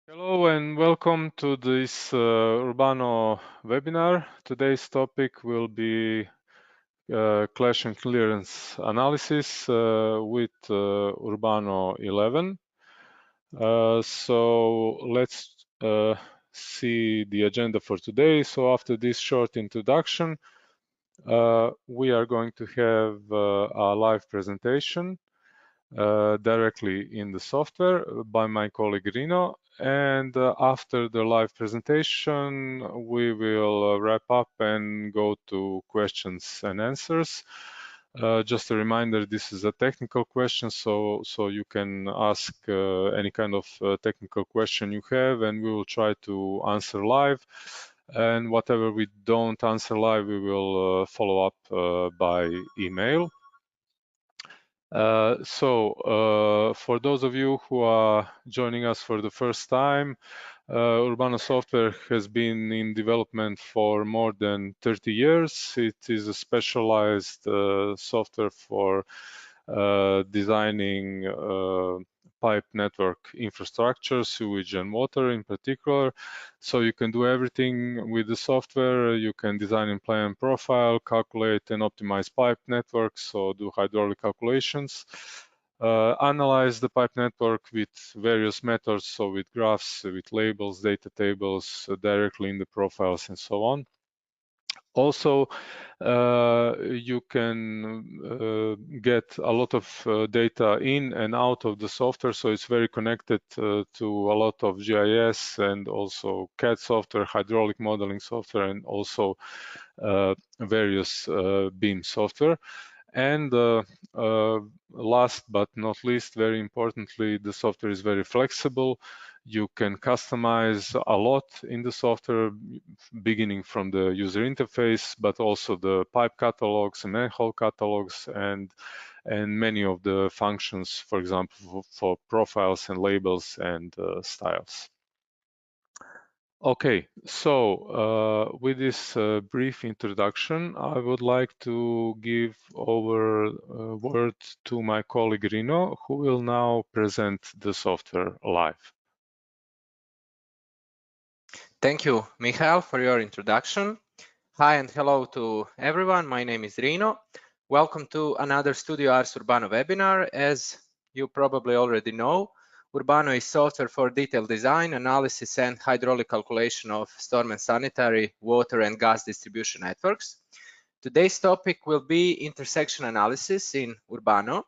Hello and welcome to this Urbano webinar. Today's topic will be clash and clearance analysis with Urbano 11. So let's see the agenda for today. So after this short introduction, we are going to have a live presentation directly in the software by my colleague Rino. And after the live presentation, we will wrap up and go to questions and answers. Just a reminder, this is a technical question, so you can ask any kind of technical question you have, and we will try to answer live. And whatever we don't answer live, we will follow up by email. For those of you who are joining us for the first time, Urbano software has been in development for more than 30 years. It is a specialized software for designing pipe network infrastructure, sewage and water in particular. So you can do everything with the software. You can design and plan profile, calculate and optimize pipe networks, so do hydraulic calculations. Analyze the pipe network with various methods, so with graphs, with labels, data tables, directly in the profiles and so on. Also, you can get a lot of data in and out of the software, so it's very connected to a lot of GIS and also CAD software, hydraulic modeling software, and also various BIM software. And last but not least, very importantly, the software is very flexible. You can customize a lot in the software, beginning from the user interface, but also the pipe catalogs and manhole catalogs and many of the functions, for example, for profiles and labels and styles. Okay, so with this brief introduction, I would like to give over word to my colleague Rino, who will now present the software live. Thank you, Michael, for your introduction. Hi and hello to everyone. My name is Rino. Welcome to another Studio Ars Urbano webinar. As you probably already know, Urbano is software for detailed design, analysis, and hydraulic calculation of storm and sanitary, water, and gas distribution networks. Today's topic will be intersection analysis in Urbano.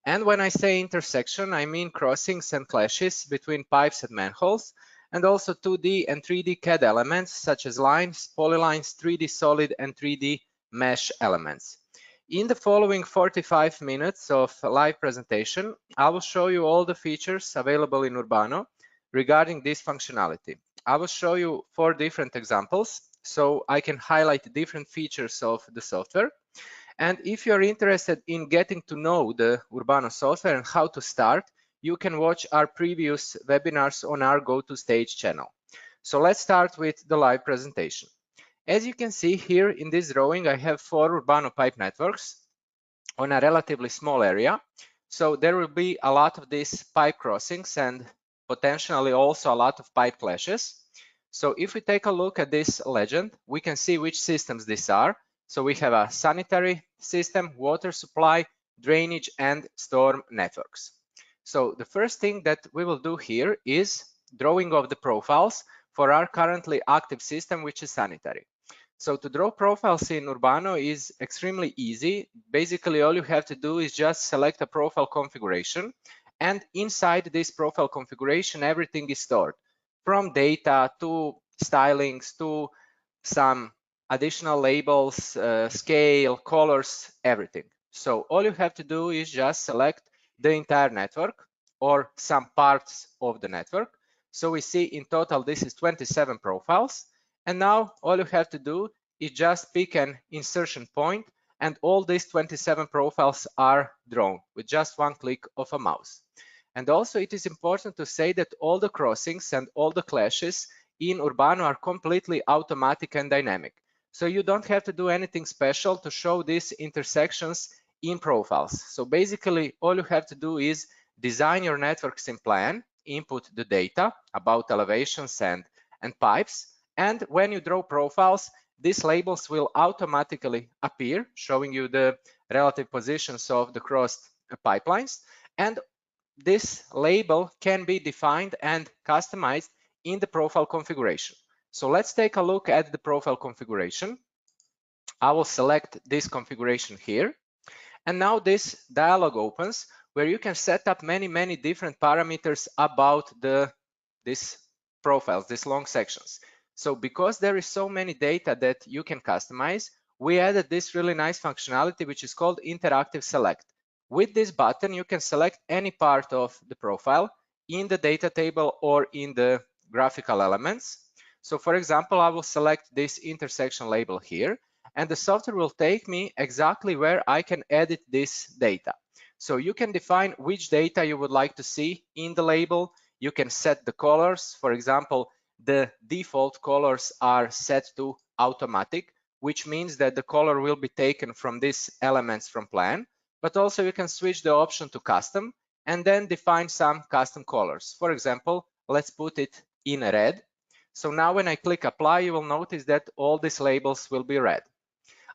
And when I say intersection, I mean crossings and clashes between pipes and manholes, and also 2D and 3D CAD elements such as lines, polylines, 3D solid and 3D mesh elements. In the following 45 minutes of live presentation, I will show you all the features available in Urbano regarding this functionality. I will show you 4 different examples so I can highlight different features of the software. And if you're interested in getting to know the Urbano software and how to start, you can watch our previous webinars on our Go to Stage channel. So let's start with the live presentation. As you can see here in this drawing, I have 4 Urbano pipe networks on a relatively small area. So there will be a lot of these pipe crossings and potentially also a lot of pipe clashes. So if we take a look at this legend, we can see which systems these are. So we have a sanitary system, water supply, drainage, and storm networks. So the first thing that we will do here is drawing of the profiles for our currently active system, which is sanitary. So to draw profiles in Urbano is extremely easy. Basically, all you have to do is just select a profile configuration. And inside this profile configuration, everything is stored, from data to stylings to some additional labels, scale, colors, everything. So all you have to do is just select the entire network or some parts of the network. So we see in total, this is 27 profiles. And now all you have to do is just pick an insertion point and all these 27 profiles are drawn with just one click of a mouse. And also it is important to say that all the crossings and all the clashes in Urbano are completely automatic and dynamic. So you don't have to do anything special to show these intersections in profiles. So basically all you have to do is design your networks in plan input the data about elevations and pipes. And when you draw profiles, these labels will automatically appear, showing you the relative positions of the crossed pipelines. And this label can be defined and customized in the profile configuration. So let's take a look at the profile configuration. I will select this configuration here. And now this dialog opens where you can set up many different parameters about these profiles, these long sections. So because there is so many data that you can customize, we added this really nice functionality, which is called interactive select. With this button, you can select any part of the profile in the data table or in the graphical elements. So for example, I will select this intersection label here, and the software will take me exactly where I can edit this data. So you can define which data you would like to see in the label. You can set the colors. For example, the default colors are set to automatic, which means that the color will be taken from these elements from plan. But also you can switch the option to custom and then define some custom colors. For example, let's put it in red. So now when I click apply, you will notice that all these labels will be red.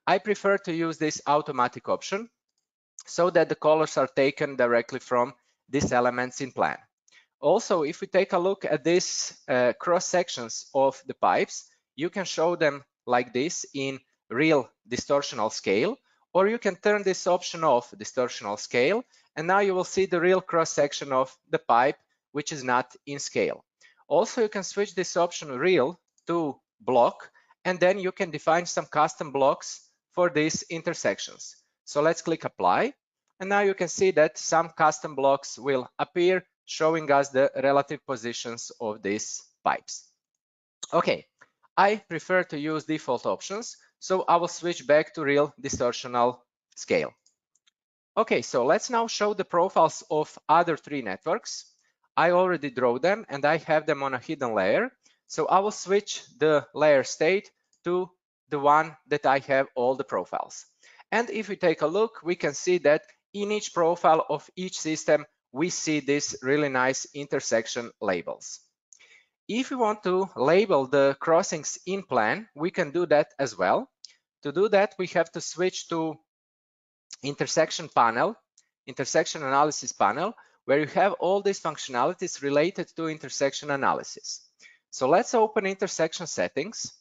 I prefer to use this automatic option so that the colors are taken directly from these elements in plan. Also, if we take a look at these cross sections of the pipes, you can show them like this in real distortional scale, or you can turn this option off, distortional scale, and now you will see the real cross section of the pipe, which is not in scale. Also, you can switch this option real to block, and then you can define some custom blocks for these intersections. So let's click apply. And now you can see that some custom blocks will appear, showing us the relative positions of these pipes. Okay, I prefer to use default options, so I will switch back to real distortional scale. Okay, so let's now show the profiles of other three networks. I already drew them and I have them on a hidden layer. So I will switch the layer state to the one that I have all the profiles. And if we take a look, we can see that in each profile of each system, we see these really nice intersection labels. If we want to label the crossings in plan, we can do that as well. To do that, we have to switch to intersection panel, intersection analysis panel, where you have all these functionalities related to intersection analysis. So let's open intersection settings.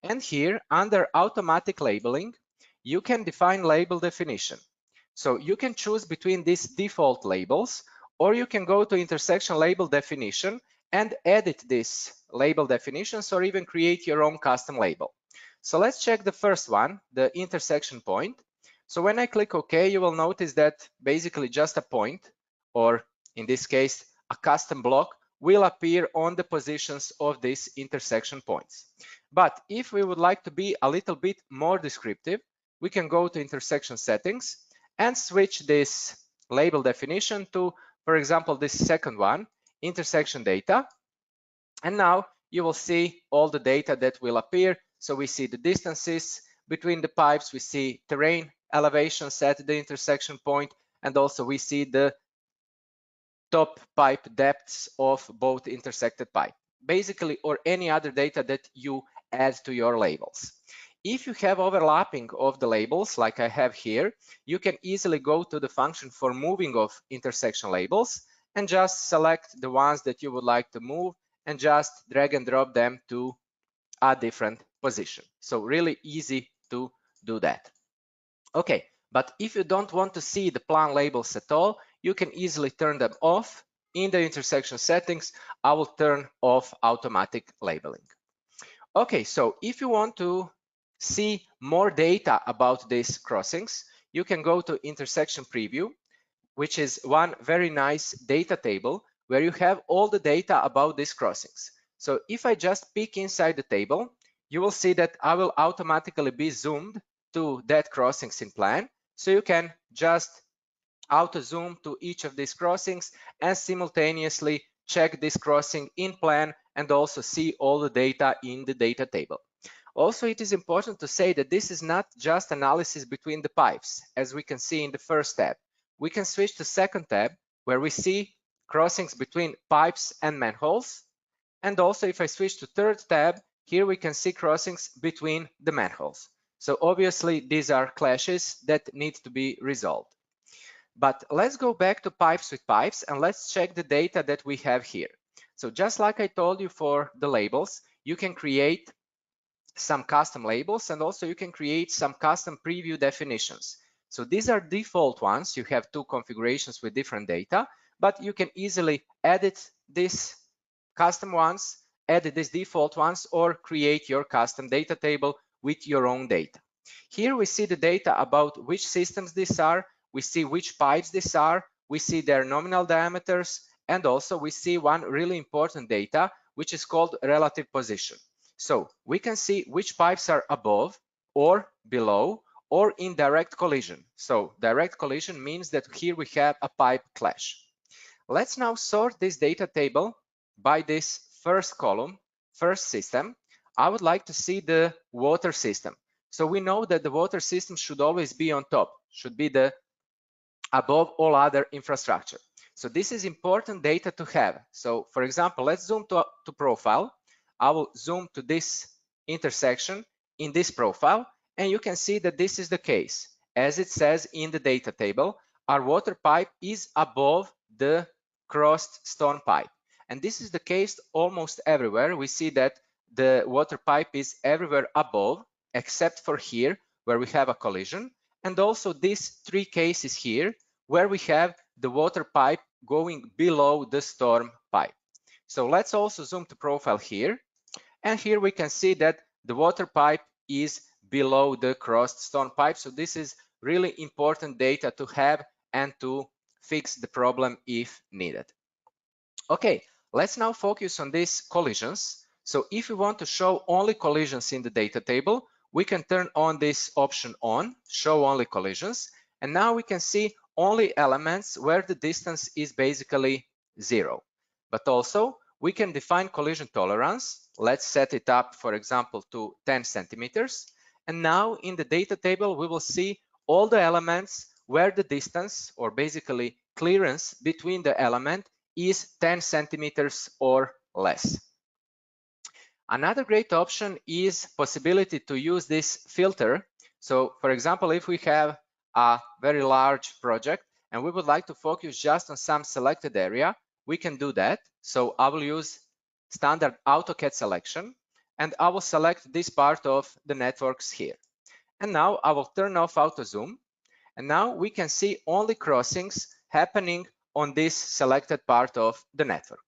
And here under automatic labeling, you can define label definition. So you can choose between these default labels, or you can go to intersection label definition and edit these label definitions, or even create your own custom label. So let's check the first one, the intersection point. So when I click OK, you will notice that basically just a point, or in this case, a custom block, will appear on the positions of these intersection points. But if we would like to be a little bit more descriptive, we can go to intersection settings and switch this label definition to, for example, this second one, intersection data. And now you will see all the data that will appear. So we see the distances between the pipes, we see terrain elevations at the intersection point, and also we see the top pipe depths of both intersected pipe, basically, or any other data that you add to your labels. If you have overlapping of the labels, like I have here, you can easily go to the function for moving of intersection labels and just select the ones that you would like to move and just drag and drop them to a different position. So really easy to do that. Okay, but if you don't want to see the plan labels at all, you can easily turn them off. In the intersection settings, I will turn off automatic labeling. Okay, so if you want to see more data about these crossings, you can go to intersection preview, which is one very nice data table where you have all the data about these crossings. So if I just pick inside the table, you will see that I will automatically be zoomed to that crossings in plan. So you can just auto zoom to each of these crossings and simultaneously check this crossing in plan and also see all the data in the data table. Also, it is important to say that this is not just analysis between the pipes, as we can see in the first tab. We can switch to second tab where we see crossings between pipes and manholes. And also if I switch to third tab, here we can see crossings between the manholes. So obviously these are clashes that need to be resolved. But let's go back to pipes with pipes and let's check the data that we have here. So just like I told you for the labels, you can create some custom labels and also you can create some custom preview definitions. So these are default ones. You have two configurations with different data, but you can easily edit these custom ones, edit these default ones, or create your custom data table with your own data. Here we see the data about which systems these are, we see which pipes these are, we see their nominal diameters, and also we see one really important data, which is called relative position. So we can see which pipes are above or below or in direct collision. So direct collision means that here we have a pipe clash. Let's now sort this data table by this first column, first system. I would like to see the water system. So we know that the water system should always be on top, should be the above all other infrastructure. So this is important data to have. So for example, let's zoom to profile. I will zoom to this intersection in this profile, and you can see that this is the case. As it says in the data table, our water pipe is above the crossed stone pipe. And this is the case almost everywhere. We see that the water pipe is everywhere above, except for here, where we have a collision. And also these three cases here, where we have the water pipe going below the storm pipe. So let's also zoom to profile here. And here we can see that the water pipe is below the crossed stone pipe. So this is really important data to have and to fix the problem if needed. Okay, let's now focus on these collisions. So if we want to show only collisions in the data table, we can turn on this option on, show only collisions. And now we can see only elements where the distance is basically 0. But also we can define collision tolerance. Let's set it up, for example, to 10 centimeters. And now in the data table, we will see all the elements where the distance, or basically clearance between the element, is 10 centimeters or less. Another great option is possibility to use this filter. So for example, if we have a very large project and we would like to focus just on some selected area, we can do that. So I will use standard AutoCAD selection and I will select this part of the networks here. And now I will turn off auto zoom. And now we can see only crossings happening on this selected part of the network.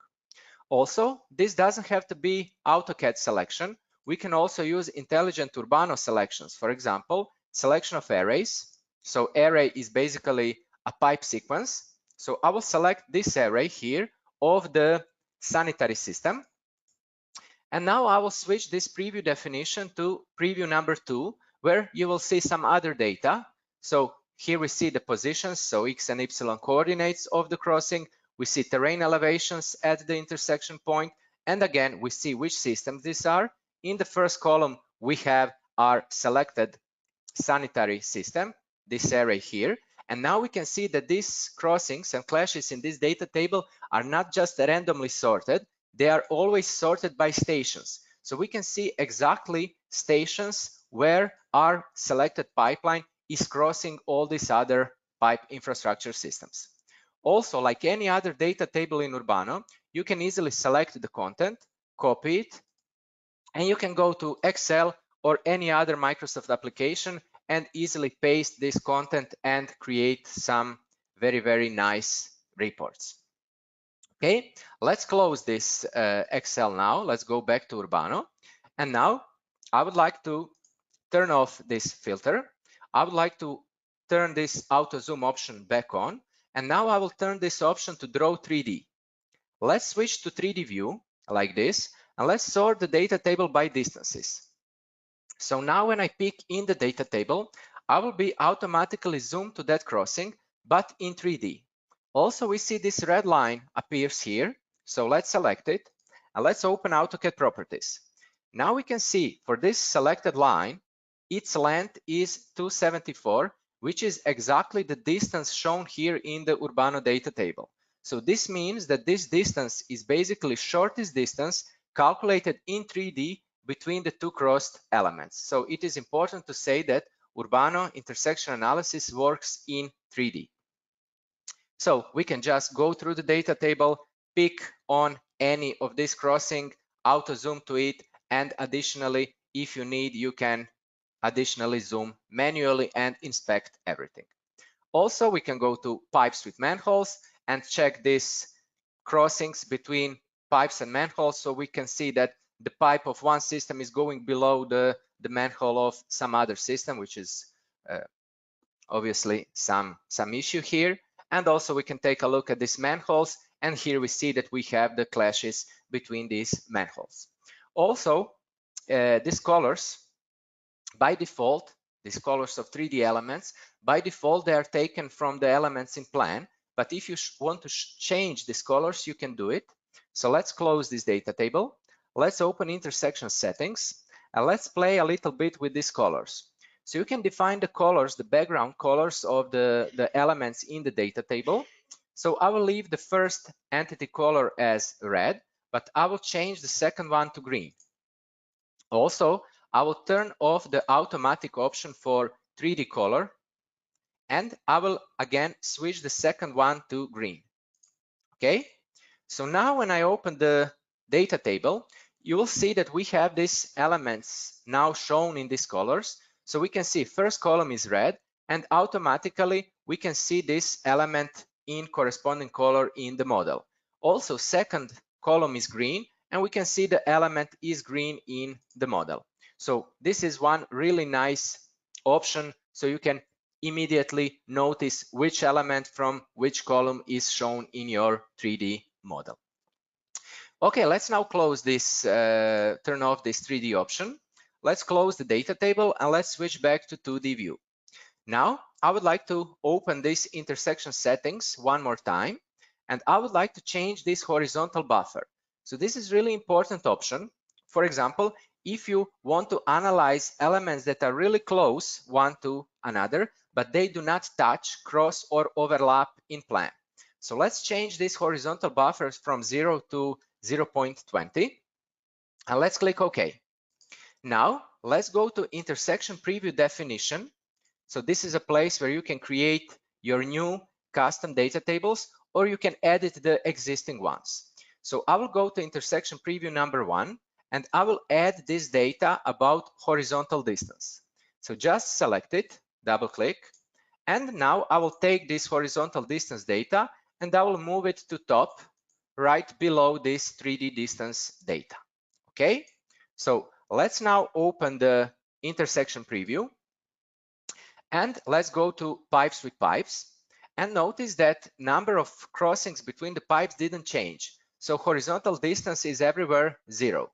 Also, this doesn't have to be AutoCAD selection. We can also use intelligent Urbano selections. For example, selection of arrays. So array is basically a pipe sequence. So I will select this array here of the sanitary system. And now I will switch this preview definition to preview number 2, where you will see some other data. So here we see the positions, so X and Y coordinates of the crossing. We see terrain elevations at the intersection point. And again, we see which systems these are. In the first column, we have our selected sanitary system, this array here. And now we can see that these crossings and clashes in this data table are not just randomly sorted. They are always sorted by stations. So we can see exactly stations where our selected pipeline is crossing all these other pipe infrastructure systems. Also, like any other data table in Urbano, you can easily select the content, copy it, and you can go to Excel or any other Microsoft application and easily paste this content and create some very, very nice reports. Okay, let's close this Excel now. Let's go back to Urbano. And now I would like to turn off this filter. I would like to turn this auto zoom option back on. And now I will turn this option to draw 3D. Let's switch to 3D view like this. And let's sort the data table by distances. So now when I pick in the data table, I will be automatically zoomed to that crossing, but in 3D. Also, we see this red line appears here. So let's select it and let's open AutoCAD properties. Now we can see for this selected line, its length is 274, which is exactly the distance shown here in the Urbano data table. So this means that this distance is basically shortest distance calculated in 3D between the two crossed elements. So it is important to say that Urbano intersection analysis works in 3D. So we can just go through the data table, pick on any of this crossing, auto zoom to it, and additionally, if you need, you can additionally zoom manually and inspect everything. Also, we can go to pipes with manholes and check these crossings between pipes and manholes, so we can see that the pipe of one system is going below the manhole of some other system, which is obviously some issue here. And also we can take a look at these manholes, and here we see that we have the clashes between these manholes. Also, these colors, by default, these colors of 3D elements, by default, they are taken from the elements in plan. But if you want to change these colors, you can do it. So let's close this data table. Let's open intersection settings, and let's play a little bit with these colors. So you can define the colors, the background colors of the elements in the data table. So I will leave the first entity color as red, but I will change the second one to green. Also, I will turn off the automatic option for 3D color, and I will again switch the second one to green. Okay, so now when I open the data table, you will see that we have these elements now shown in these colors. So we can see first column is red, and automatically we can see this element in corresponding color in the model. Also, second column is green, and we can see the element is green in the model. So this is one really nice option, so you can immediately notice which element from which column is shown in your 3D model. Okay, let's now close this, turn off this 3D option. Let's close the data table and let's switch back to 2D view. Now, I would like to open this intersection settings one more time, and I would like to change this horizontal buffer. So this is really important option. For example, if you want to analyze elements that are really close one to another, but they do not touch, cross, or overlap in plan. So let's change this horizontal buffers from 0 to 0.20, and let's click OK. Now, let's go to intersection preview definition. So this is a place where you can create your new custom data tables, or you can edit the existing ones. So I will go to intersection preview number 1, and I will add this data about horizontal distance. So just select it, double click, and now I will take this horizontal distance data and I will move it to top right below this 3D distance data. Okay, so let's now open the intersection preview. And let's go to pipes with pipes, and notice that number of crossings between the pipes didn't change. So horizontal distance is everywhere 0.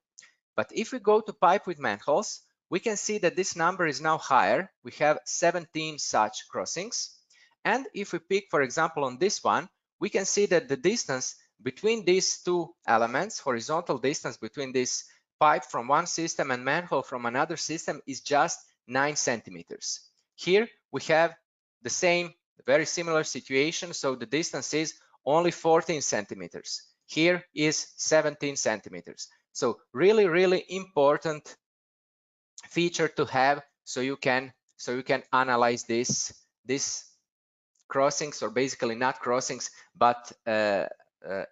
But if we go to pipe with manholes, we can see that this number is now higher. We have 17 such crossings. And if we pick, for example, on this one, we can see that the distance between these two elements, horizontal distance between this pipe from one system and manhole from another system, is just 9 centimeters. Here we have the same, very similar situation. So the distance is only 14 centimeters. Here is 17 centimeters. So really, really important feature to have, so you can analyze this crossings, or basically not crossings, but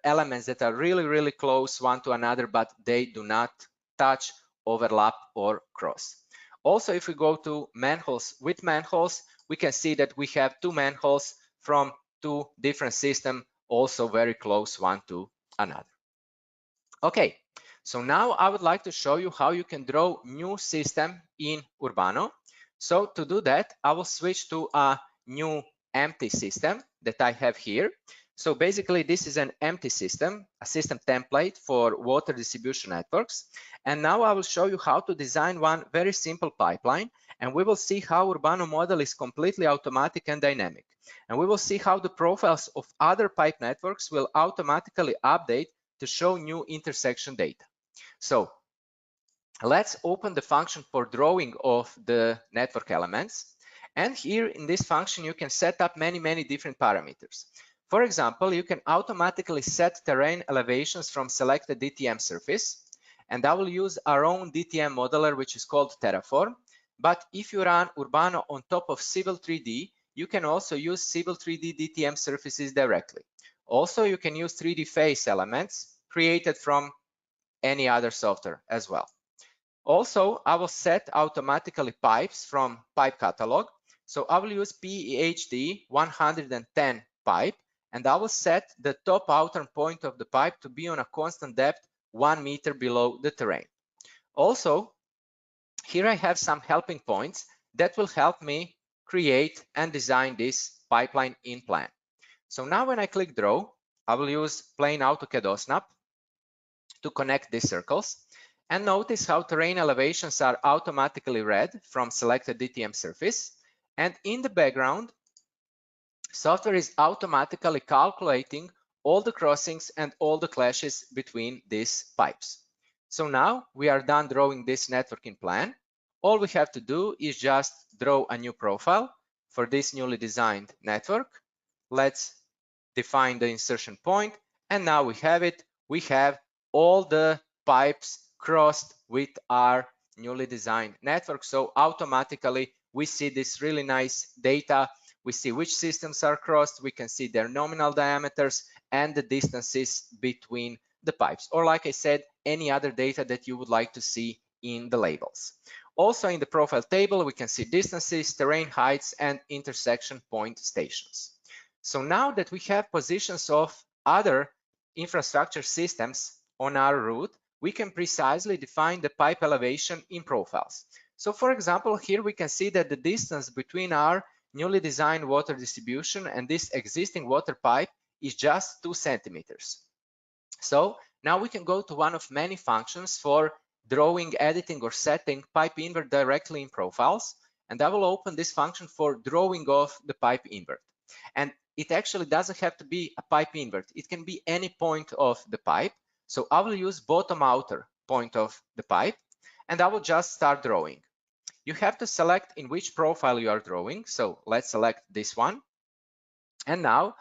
elements that are really, really close one to another, but they do not touch, overlap, or cross. Also, if we go to manholes with manholes, we can see that we have two manholes from two different systems, also very close one to another. Okay, so now I would like to show you how you can draw new system in Urbano. So to do that, I will switch to a new empty system that I have here. So basically, this is an empty system, a system template for water distribution networks. And now I will show you how to design one very simple pipeline. And we will see how Urbano model is completely automatic and dynamic. And we will see how the profiles of other pipe networks will automatically update to show new intersection data. So let's open the function for drawing of the network elements. And here in this function, you can set up many different parameters. For example, you can automatically set terrain elevations from selected DTM surface, and I will use our own DTM modeler, which is called Terraform. But if you run Urbano on top of Civil 3D, you can also use Civil 3D DTM surfaces directly. Also, you can use 3D face elements created from any other software as well. Also, I will set automatically pipes from pipe catalog. So I will use PEHD 110 pipe, and I will set the top outer point of the pipe to be on a constant depth 1 meter below the terrain. Also, here I have some helping points that will help me create and design this pipeline in plan. So now when I click draw, I will use plain AutoCAD OSNAP to connect these circles. And notice how terrain elevations are automatically read from selected DTM surface. And in the background, software is automatically calculating all the crossings and all the clashes between these pipes. So now we are done drawing this networking plan. All we have to do is just draw a new profile for this newly designed network. Let's define the insertion point, and now we have it. We have all the pipes crossed with our newly designed network. So automatically we see this really nice data. We see which systems are crossed. We can see their nominal diameters and the distances between the pipes, or like I said, any other data that you would like to see in the labels. Also in the profile table, we can see distances, terrain heights, and intersection point stations. So now that we have positions of other infrastructure systems on our route, we can precisely define the pipe elevation in profiles. So for example, here we can see that the distance between our newly designed water distribution and this existing water pipe is just 2 centimeters. So now we can go to one of many functions for drawing, editing, or setting pipe invert directly in profiles. And I will open this function for drawing of the pipe invert. And it actually doesn't have to be a pipe invert. It can be any point of the pipe. So I will use bottom outer point of the pipe, and I will just start drawing. You have to select in which profile you are drawing. So let's select this one. And now,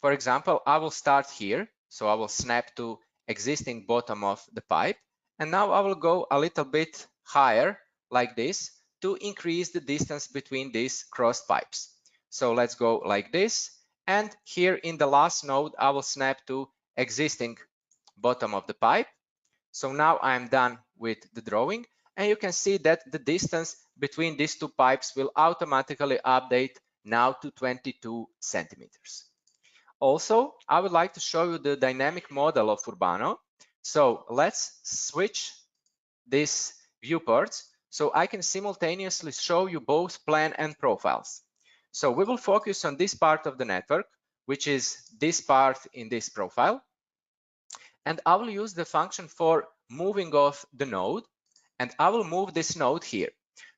for example, I will start here. So I will snap to existing bottom of the pipe. And now I will go a little bit higher like this to increase the distance between these crossed pipes. So let's go like this. And here in the last node, I will snap to existing bottom of the pipe. So now I'm done with the drawing. And you can see that the distance between these two pipes will automatically update now to 22 centimeters. Also, I would like to show you the dynamic model of Urbano. So let's switch these viewports so I can simultaneously show you both plan and profiles. So we will focus on this part of the network, which is this part in this profile. And I will use the function for moving off the node, and I will move this node here.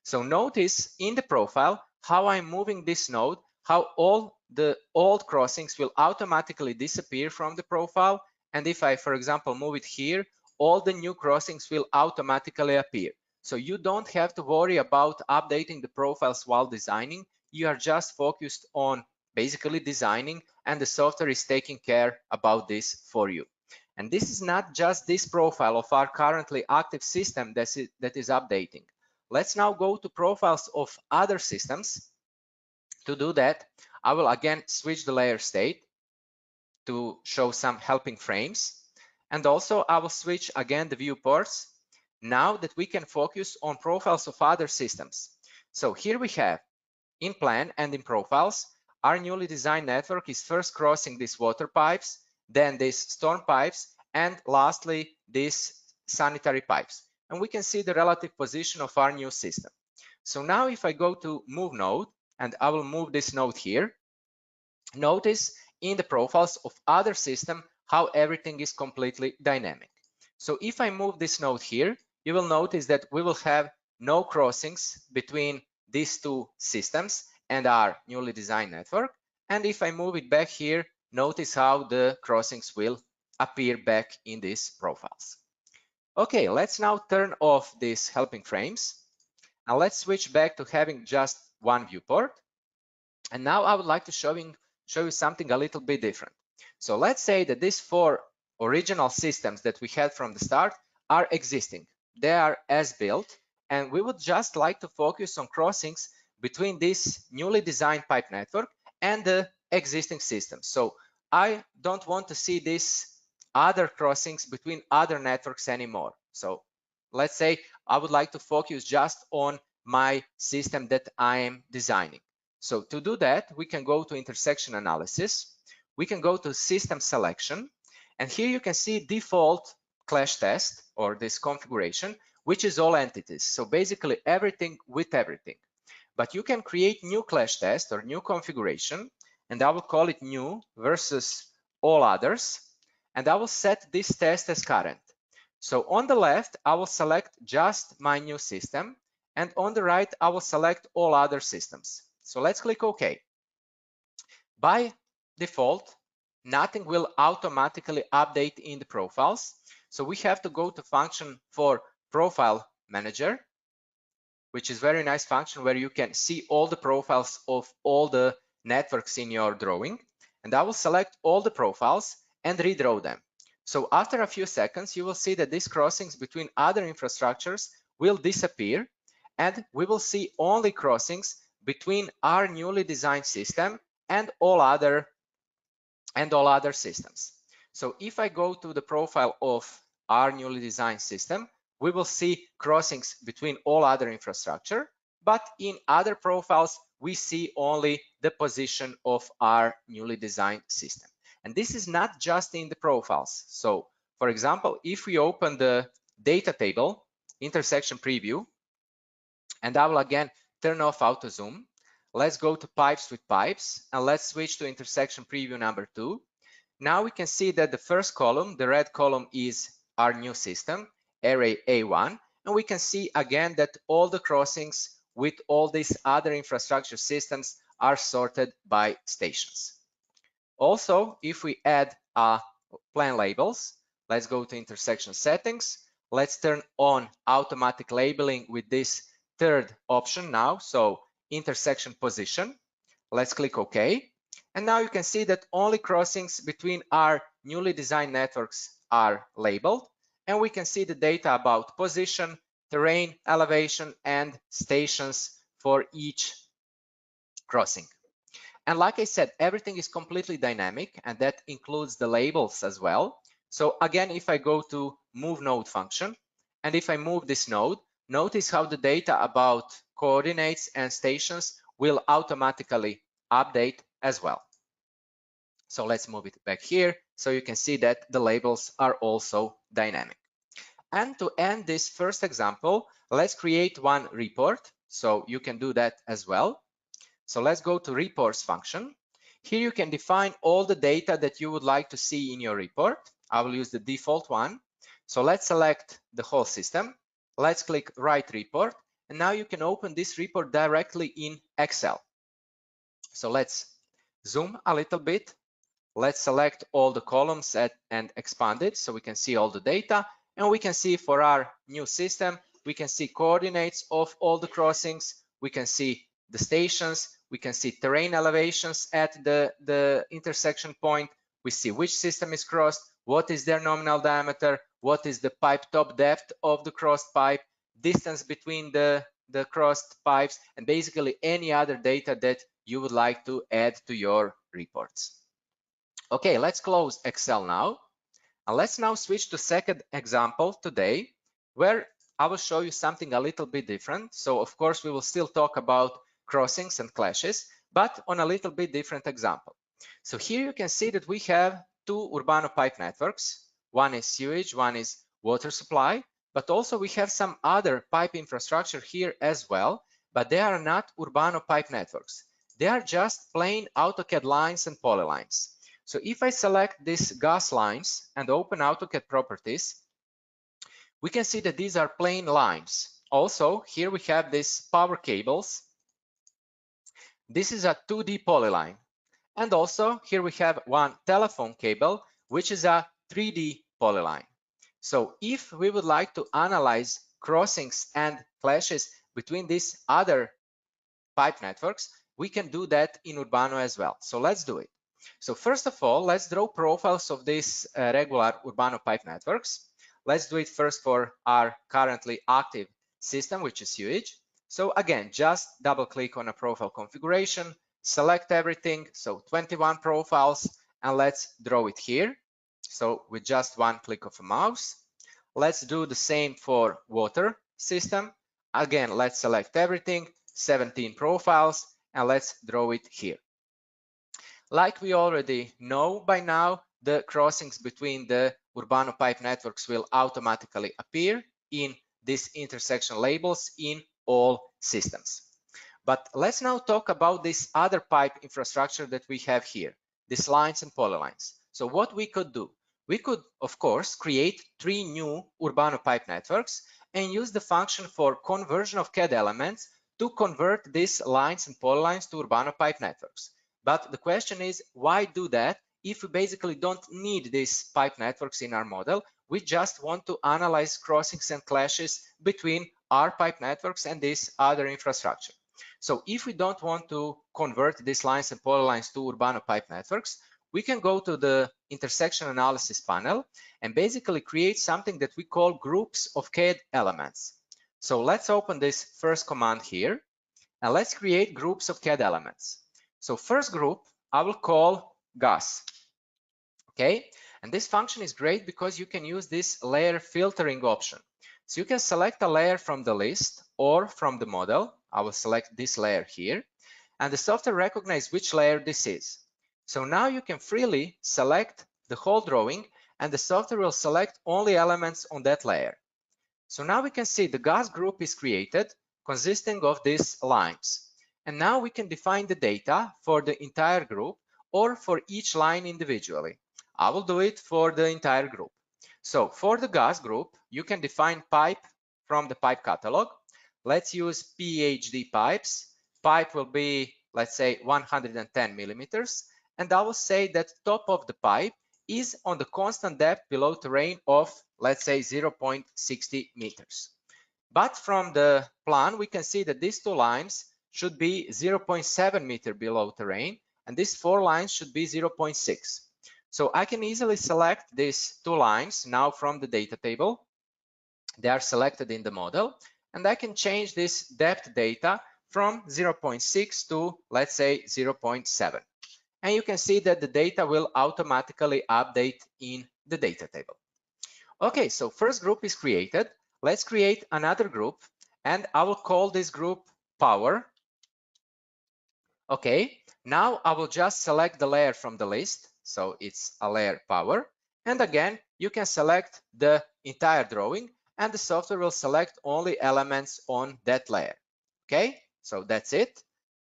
So notice in the profile how I'm moving this node, how all the old crossings will automatically disappear from the profile. And if I, for example, move it here, all the new crossings will automatically appear. So you don't have to worry about updating the profiles while designing. You are just focused on basically designing, and the software is taking care about this for you. And this is not just this profile of our currently active system that is updating. Let's now go to profiles of other systems. To do that, I will again switch the layer state to show some helping frames. And also I will switch again the viewports now that we can focus on profiles of other systems. So here we have in plan and in profiles, our newly designed network is first crossing these water pipes, then these storm pipes, and lastly, these sanitary pipes. And we can see the relative position of our new system. So now if I go to move node, and I will move this node here, notice in the profiles of other system how everything is completely dynamic. So if I move this node here, you will notice that we will have no crossings between these two systems and our newly designed network. And if I move it back here, notice how the crossings will appear back in these profiles. Okay, let's now turn off these helping frames, and let's switch back to having just one viewport. And now I would like to show show you something a little bit different. So let's say that these 4 original systems that we had from the start are existing. They are as built, and we would just like to focus on crossings between this newly designed pipe network and the existing system. So I don't want to see these other crossings between other networks anymore. So let's say I would like to focus just on my system that I am designing. So to do that, we can go to intersection analysis. We can go to system selection. And here you can see default clash test, or this configuration, which is all entities. So basically everything with everything. But you can create new clash test or new configuration, and I will call it new versus all others. And I will set this test as current. So on the left, I will select just my new system, and on the right, I will select all other systems. So let's click OK. By default, nothing will automatically update in the profiles. So we have to go to function for profile manager, which is very nice function where you can see all the profiles of all the networks in your drawing. And I will select all the profiles and redraw them. So after a few seconds, you will see that these crossings between other infrastructures will disappear, and we will see only crossings between our newly designed system and all other systems. So if I go to the profile of our newly designed system, we will see crossings between all other infrastructure, but in other profiles, we see only the position of our newly designed system. And this is not just in the profiles. So for example, if we open the data table intersection preview, and I will again turn off auto zoom, let's go to pipes with pipes, and let's switch to intersection preview number 2. Now we can see that the first column, the red column, is our new system, array A1, and we can see again that all the crossings with all these other infrastructure systems are sorted by stations. Also, if we add plan labels, let's go to intersection settings. Let's turn on automatic labeling with this third option now. So intersection position. Let's click OK. And now you can see that only crossings between our newly designed networks are labeled. And we can see the data about position, terrain, elevation, and stations for each crossing. And like I said, everything is completely dynamic, and that includes the labels as well. So again, if I go to move node function, and if I move this node, notice how the data about coordinates and stations will automatically update as well. So let's move it back here so you can see that the labels are also dynamic. And to end this first example, let's create one report. So you can do that as well. So let's go to reports function. Here you can define all the data that you would like to see in your report. I will use the default one. So let's select the whole system. Let's click write report. And now you can open this report directly in Excel. So let's zoom a little bit. Let's select all the columns and expand it so we can see all the data. And we can see for our new system, we can see coordinates of all the crossings. We can see the stations. We can see terrain elevations at the intersection point. We see which system is crossed, what is their nominal diameter, what is the pipe top depth of the crossed pipe, distance between the crossed pipes, and basically any other data that you would like to add to your reports. Okay, let's close Excel now. And let's now switch to second example today, where I will show you something a little bit different. So of course, we will still talk about crossings and clashes, but on a little bit different example. So here you can see that we have 2 Urbano pipe networks. One is sewage, one is water supply, but also we have some other pipe infrastructure here as well, but they are not Urbano pipe networks. They are just plain AutoCAD lines and polylines. So if I select these gas lines and open AutoCAD properties, we can see that these are plain lines. Also, here we have these power cables. This is a 2D polyline. And also here we have one telephone cable, which is a 3D polyline. So if we would like to analyze crossings and clashes between these other pipe networks, we can do that in Urbano as well. So let's do it. So first of all, let's draw profiles of these regular Urbano pipe networks. Let's do it first for our currently active system, which is sewage. So again, just double click on a profile configuration, select everything, so 21 profiles, and let's draw it here. So with just one click of a mouse. Let's do the same for water system. Again, let's select everything, 17 profiles, and let's draw it here. Like we already know by now, the crossings between the Urbano pipe networks will automatically appear in these intersection labels in all systems. But let's now talk about this other pipe infrastructure that we have here, these lines and polylines. So what we could do, we could, of course, create 3 new Urbano pipe networks and use the function for conversion of CAD elements to convert these lines and polylines to Urbano pipe networks. But the question is, why do that if we basically don't need these pipe networks in our model? We just want to analyze crossings and clashes between our pipe networks and this other infrastructure. So if we don't want to convert these lines and polylines to Urbano pipe networks, we can go to the intersection analysis panel and basically create something that we call groups of CAD elements. So let's open this first command here and let's create groups of CAD elements. So first group, I will call gas. Okay, and this function is great because you can use this layer filtering option. So you can select a layer from the list or from the model. I will select this layer here, and the software recognizes which layer this is. So now you can freely select the whole drawing, and the software will select only elements on that layer. So now we can see the gas group is created, consisting of these lines. And now we can define the data for the entire group or for each line individually. I will do it for the entire group. So for the gas group, you can define pipe from the pipe catalog. Let's use PhD pipes. Pipe will be, let's say, 110 millimeters. And I will say that top of the pipe is on the constant depth below terrain of, let's say, 0.60 meters. But from the plan, we can see that these two lines should be 0.7 meter below terrain, and these 4 lines should be 0.6. So I can easily select these 2 lines now from the data table. They are selected in the model, and I can change this depth data from 0.6 to, let's say, 0.7. And you can see that the data will automatically update in the data table. Okay, so first group is created. Let's create another group, and I will call this group power. Okay, now I will just select the layer from the list. So it's a layer power. And again, you can select the entire drawing, and the software will select only elements on that layer. Okay, so that's it.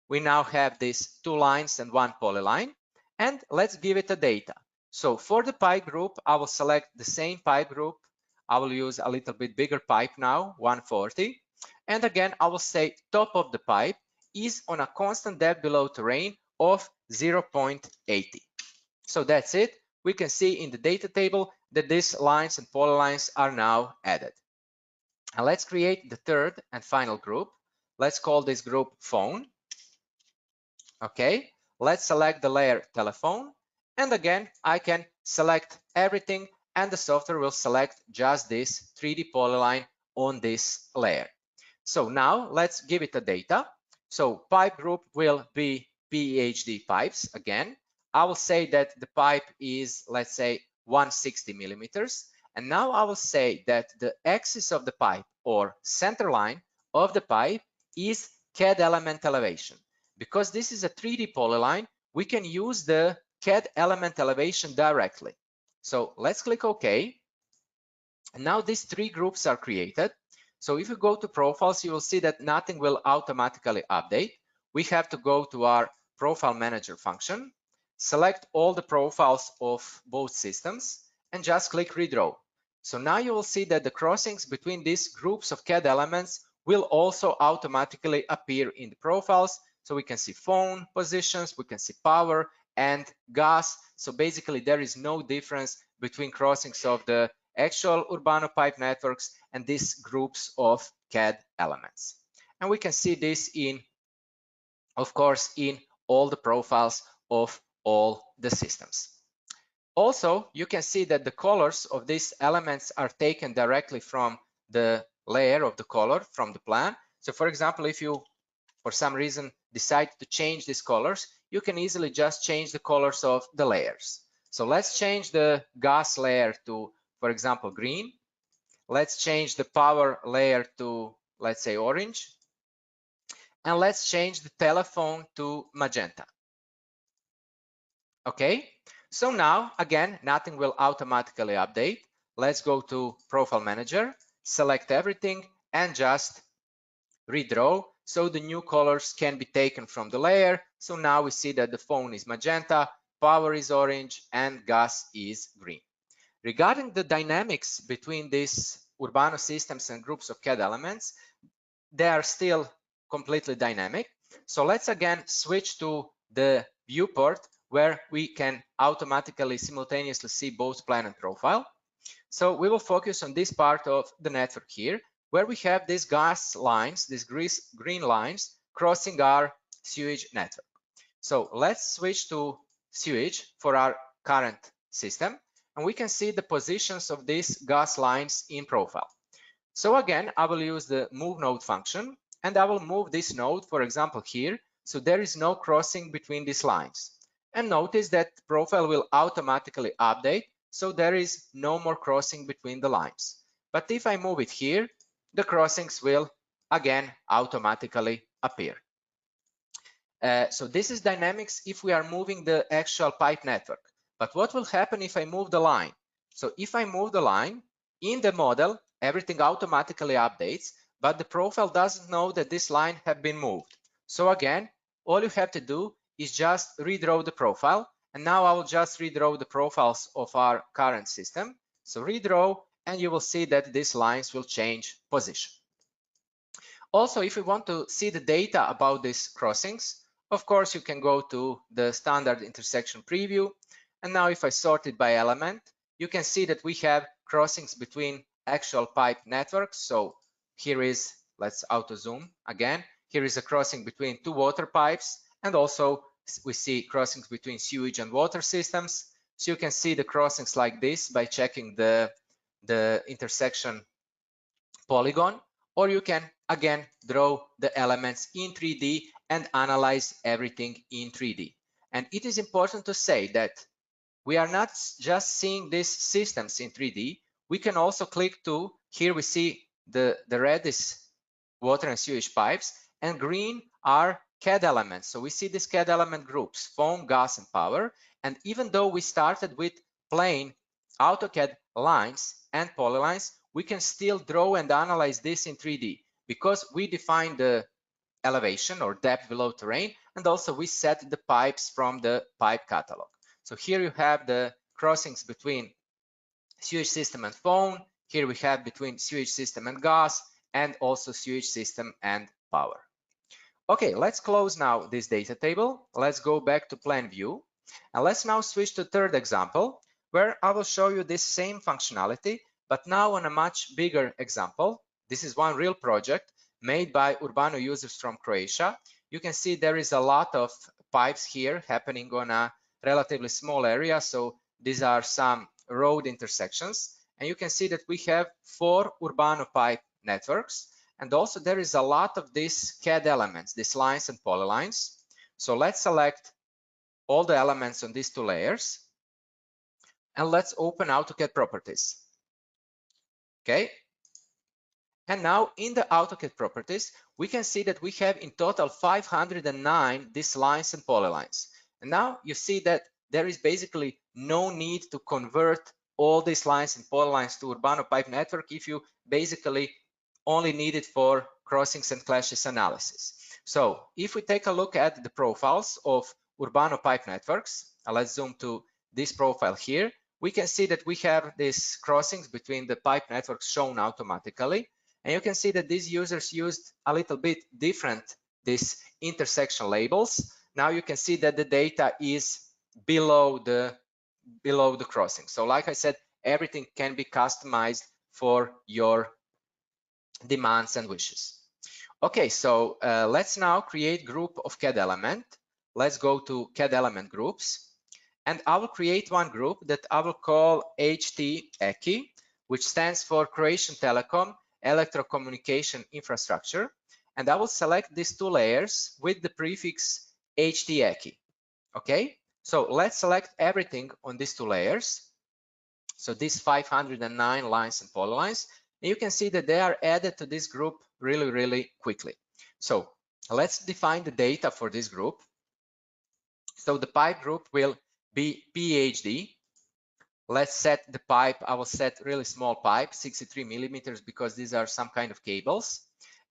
We now have these 2 lines and 1 polyline, and let's give it a data. So for the pipe group, I will select the same pipe group. I will use a little bit bigger pipe now, 140. And again, I will say top of the pipe is on a constant depth below terrain of 0.80. So that's it. We can see in the data table that these lines and polylines are now added. And let's create the third and final group. Let's call this group phone. Okay, let's select the layer telephone. And again, I can select everything, and the software will select just this 3D polyline on this layer. So now let's give it a data. So pipe group will be PhD pipes again. I will say that the pipe is, let's say, 160 millimeters. And now I will say that the axis of the pipe or center line of the pipe is CAD element elevation. Because this is a 3D polyline, we can use the CAD element elevation directly. So let's click OK. And now these 3 groups are created. So if you go to profiles, you will see that nothing will automatically update. We have to go to our profile manager function, select all the profiles of both systems, and just click redraw. So now you will see that the crossings between these groups of CAD elements will also automatically appear in the profiles. So we can see phone positions, we can see power and gas. So basically there is no difference between crossings of the actual Urbano pipe networks and these groups of CAD elements. And we can see this in, of course, in all the profiles of all the systems. Also, you can see that the colors of these elements are taken directly from the layer of the color from the plan. So for example, if you for some reason decide to change these colors, you can easily just change the colors of the layers. So let's change the gas layer to, for example, green. Let's change the power layer to, let's say, orange. And let's change the telephone to magenta. Okay, so now again, nothing will automatically update. Let's go to Profile Manager, select everything and just redraw. So the new colors can be taken from the layer. So now we see that the phone is magenta, power is orange, and gas is green. Regarding the dynamics between these Urbano systems and groups of CAD elements, they are still completely dynamic. So let's again switch to the viewport where we can automatically simultaneously see both plan and profile. So we will focus on this part of the network here, where we have these gas lines, these green lines crossing our sewage network. So let's switch to sewage for our current system, and we can see the positions of these gas lines in profile. So again, I will use the move node function, and I will move this node, for example, here, so there is no crossing between these lines. And notice that profile will automatically update, so there is no more crossing between the lines. But if I move it here, the crossings will again automatically appear. So this is dynamics if we are moving the actual pipe network. But what will happen if I move the line? So if I move the line, in the model, everything automatically updates, but the profile doesn't know that this line have been moved. So again, all you have to do is just redraw the profile. And now I will just redraw the profiles of our current system. So redraw, and you will see that these lines will change position. Also, if you want to see the data about these crossings, of course, you can go to the standard intersection preview. And now if I sort it by element, you can see that we have crossings between actual pipe networks. So here is, let's auto zoom again. Here is a crossing between two water pipes. And also we see crossings between sewage and water systems. So you can see the crossings like this by checking the intersection polygon, or you can again draw the elements in 3D and analyze everything in 3D. And it is important to say that we are not just seeing these systems in 3D. We can also click to, here we see the red is water and sewage pipes, and green are CAD elements. So we see these CAD element groups, foam, gas, and power. And even though we started with plain AutoCAD lines and polylines, we can still draw and analyze this in 3D because we define the elevation or depth below terrain, and also we set the pipes from the pipe catalog. So here you have the crossings between sewage system and foam. Here we have between sewage system and gas, and also sewage system and power. Okay, let's close now this data table. Let's go back to plan view. And let's now switch to third example, where I will show you this same functionality, but now on a much bigger example. This is one real project made by Urbano users from Croatia. You can see there is a lot of pipes here happening on a relatively small area. So these are some road intersections. And you can see that we have 4 Urbano pipe networks. And also there is a lot of these CAD elements, these lines and polylines. So let's select all the elements on these 2 layers. And let's open AutoCAD properties. Okay. And now in the AutoCAD properties, we can see that we have in total 509 these lines and polylines. And now you see that there is basically no need to convert all these lines and polylines to Urbano pipe network if you basically only need it for crossings and clashes analysis. So if we take a look at the profiles of Urbano pipe networks, let's zoom to this profile here, we can see that we have these crossings between the pipe networks shown automatically. And you can see that these users used a little bit different, these intersection labels. Now you can see that the data is below the crossing. So like I said, everything can be customized for your demands and wishes. Okay, so let's now create group of CAD element. Let's go to CAD element groups. And I will create one group that I will call HT-ECI, which stands for Croatian Telecom Electrocommunication Infrastructure. And I will select these two layers with the prefix HT-ECI. Okay, so let's select everything on these two layers. So these 509 lines and polylines, and you can see that they are added to this group really quickly. So let's define the data for this group. So the pipe group will be PhD. Let's set the pipe. I will set really small pipe, 63 millimeters, because these are some kind of cables.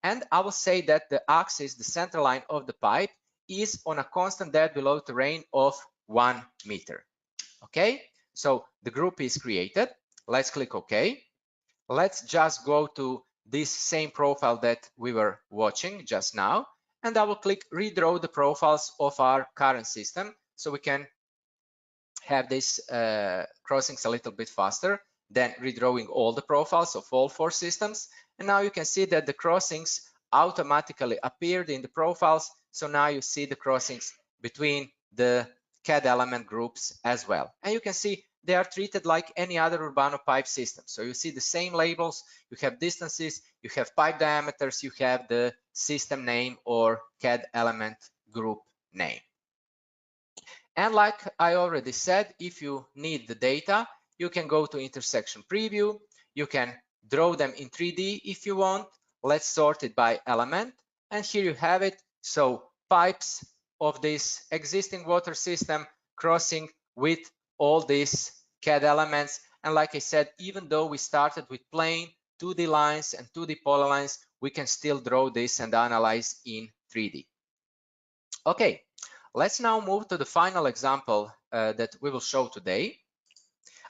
And I will say that the axis, the center line of the pipe, is on a constant depth below terrain of 1 meter. Okay, so the group is created. Let's click OK. Let's just go to this same profile that we were watching just now, and I will click redraw the profiles of our current system so we can have this crossings a little bit faster than redrawing all the profiles of all 4 systems. And now you can see that the crossings automatically appeared in the profiles. So now you see the crossings between the CAD element groups as well. And you can see they are treated like any other Urbano pipe system. So you see the same labels, you have distances, you have pipe diameters, you have the system name or CAD element group name. And like I already said, if you need the data, you can go to intersection preview. You can draw them in 3D if you want. Let's sort it by element. And here you have it. So pipes of this existing water system crossing with all these CAD elements. And like I said, even though we started with plain 2D lines and 2D polylines, we can still draw this and analyze in 3D. Okay, let's now move to the final example that we will show today.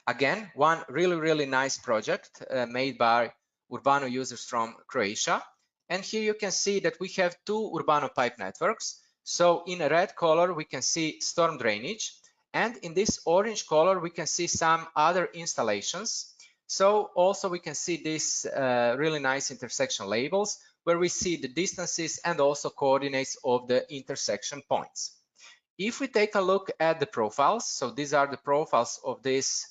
Again, one really nice project made by Urbano users from Croatia. And here you can see that we have 2 Urbano pipe networks. So in a red color, we can see storm drainage. And in this orange color, we can see some other installations. So also we can see these really nice intersection labels where we see the distances and also coordinates of the intersection points. If we take a look at the profiles, so these are the profiles of this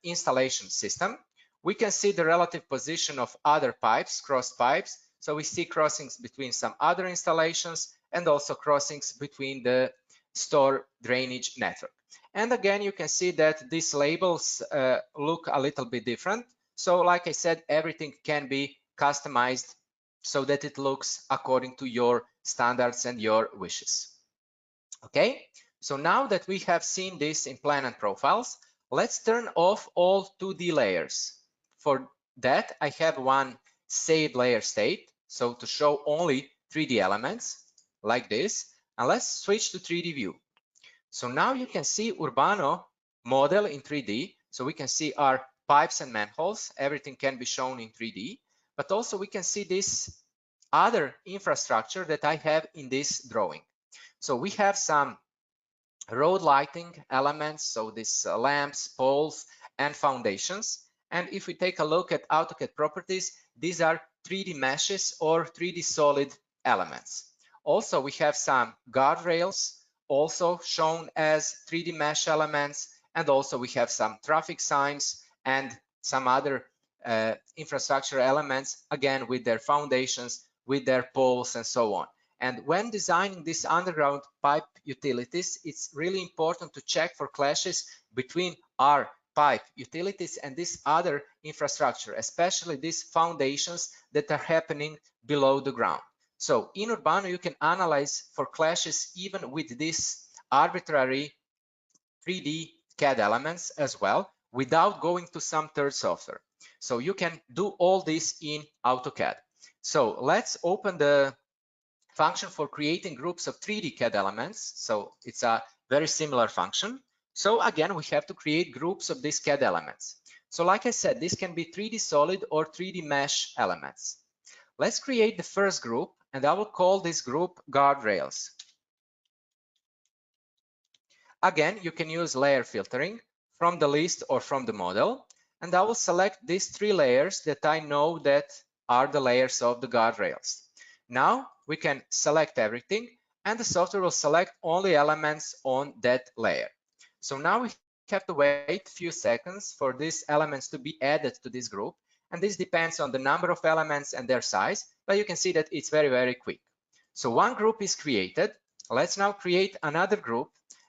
installation system, we can see the relative position of other pipes, crossed pipes. So we see crossings between some other installations and also crossings between the store drainage network. And again, you can see that these labels look a little bit different. So like I said, everything can be customized so that it looks according to your standards and your wishes. Okay, so now that we have seen this in plan and profiles, let's turn off all 2D layers. For that, I have one saved layer state. So to show only 3D elements like this, and let's switch to 3D view. So now you can see Urbano model in 3D. So we can see our pipes and manholes. Everything can be shown in 3D, but also we can see this other infrastructure that I have in this drawing. So we have some road lighting elements, so these lamps, poles, and foundations. And if we take a look at AutoCAD properties, these are 3D meshes or 3D solid elements. Also, we have some guardrails also shown as 3D mesh elements, and also we have some traffic signs and some other infrastructure elements, again with their foundations, with their poles, and so on. And when designing these underground pipe utilities, it's really important to check for clashes between our pipe utilities and this other infrastructure, especially these foundations that are happening below the ground. So in Urbano, you can analyze for clashes even with these arbitrary 3D CAD elements as well, without going to some third software. So you can do all this in AutoCAD. So let's open the function for creating groups of 3D CAD elements. So it's a very similar function. So again, we have to create groups of these CAD elements. So like I said, this can be 3D solid or 3D mesh elements. Let's create the first group, and I will call this group guardrails. Again, you can use layer filtering from the list or from the model, and I will select these 3 layers that I know that are the layers of the guardrails. Now we can select everything, and the software will select only elements on that layer. So now we have to wait a few seconds for these elements to be added to this group. And this depends on the number of elements and their size, but you can see that it's very, very quick. So one group is created. Let's now create another group,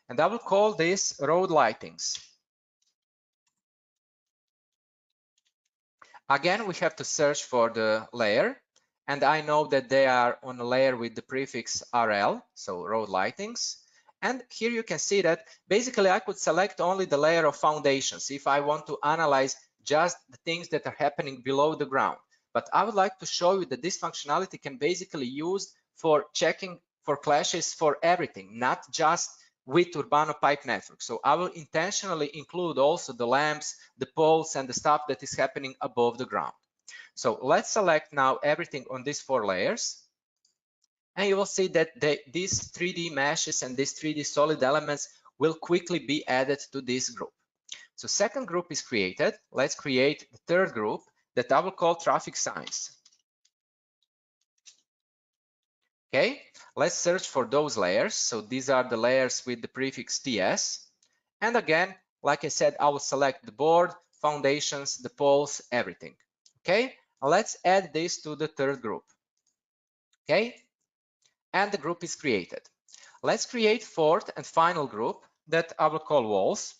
and I will call this road lightings. Again, we have to search for the layer, and I know that they are on a layer with the prefix RL, so road lightings. And here you can see that basically I could select only the layer of foundations if I want to analyze just the things that are happening below the ground. But I would like to show you that this functionality can basically be used for checking for clashes for everything, not just with Urbano pipe network. So I will intentionally include also the lamps, the poles, and the stuff that is happening above the ground. So let's select now everything on these 4 layers. And you will see that these 3D meshes and these 3D solid elements will quickly be added to this group. So second group is created. Let's create the third group that I will call traffic signs. Okay, let's search for those layers. So these are the layers with the prefix TS. And again, like I said, I will select the board, foundations, the poles, everything. Okay, let's add this to the third group. Okay, and the group is created. Let's create fourth and final group that I will call walls.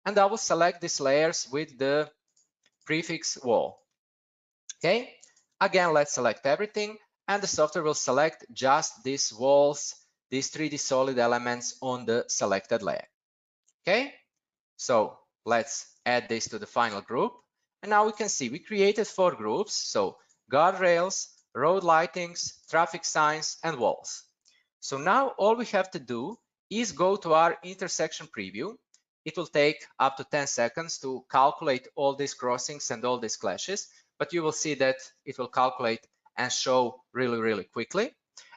And I will select these layers with the prefix wall. Okay, again, let's select everything, and the software will select just these walls, these 3D solid elements on the selected layer. Okay, so let's add this to the final group. And now we can see we created 4 groups. So guardrails, road lightings, traffic signs, and walls. So now all we have to do is go to our intersection preview. It will take up to 10 seconds to calculate all these crossings and all these clashes, but you will see that it will calculate and show really, really quickly.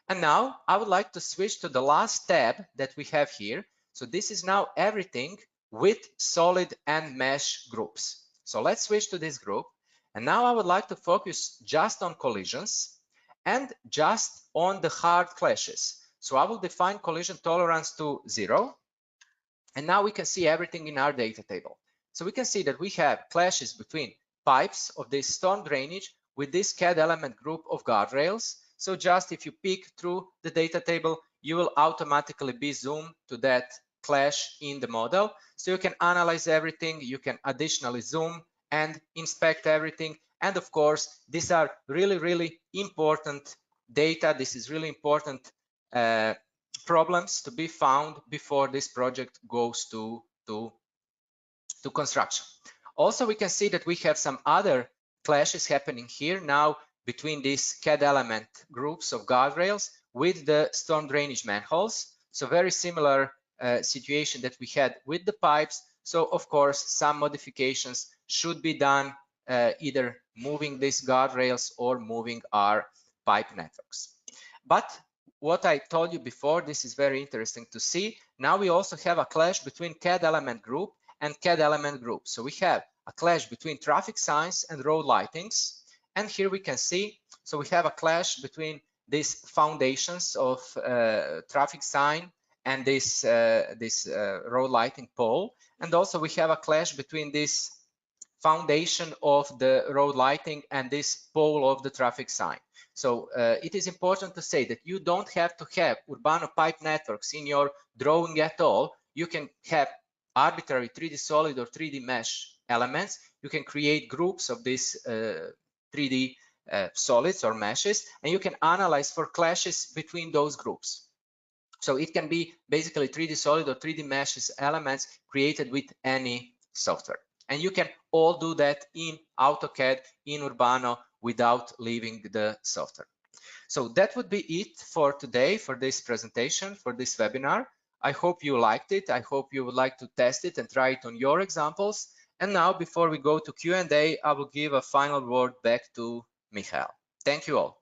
And now I would like to switch to the last tab that we have here. So this is now everything with solid and mesh groups. So let's switch to this group. And now I would like to focus just on collisions and just on the hard clashes. So I will define collision tolerance to 0. And now we can see everything in our data table. So we can see that we have clashes between pipes of this storm drainage with this CAD element group of guardrails. So just if you peek through the data table, you will automatically be zoomed to that clash in the model. So you can analyze everything, you can additionally zoom and inspect everything. And of course, these are really, really important data. This is really important problems to be found before this project goes to construction. Also, we can see that we have some other clashes happening here now between these CAD element groups of guardrails with the storm drainage manholes. So very similar situation that we had with the pipes. So of course, some modifications should be done, either moving these guardrails or moving our pipe networks. But what I told you before, this is very interesting to see. Now we also have a clash between CAD element group and CAD element group. So we have a clash between traffic signs and road lightings. And here we can see, so we have a clash between these foundations of traffic sign and this road lighting pole. And also we have a clash between this foundation of the road lighting and this pole of the traffic sign. So it is important to say that you don't have to have Urbano pipe networks in your drawing at all. You can have arbitrary 3D solid or 3D mesh elements. You can create groups of these 3D solids or meshes, and you can analyze for clashes between those groups. So it can be basically 3D solid or 3D meshes elements created with any software. And you can all do that in AutoCAD, in Urbano, without leaving the software. So that would be it for today, for this presentation, for this webinar. I hope you liked it. I hope you would like to test it and try it on your examples. And now, before we go to Q&A, I will give a final word back to Michael. Thank you all.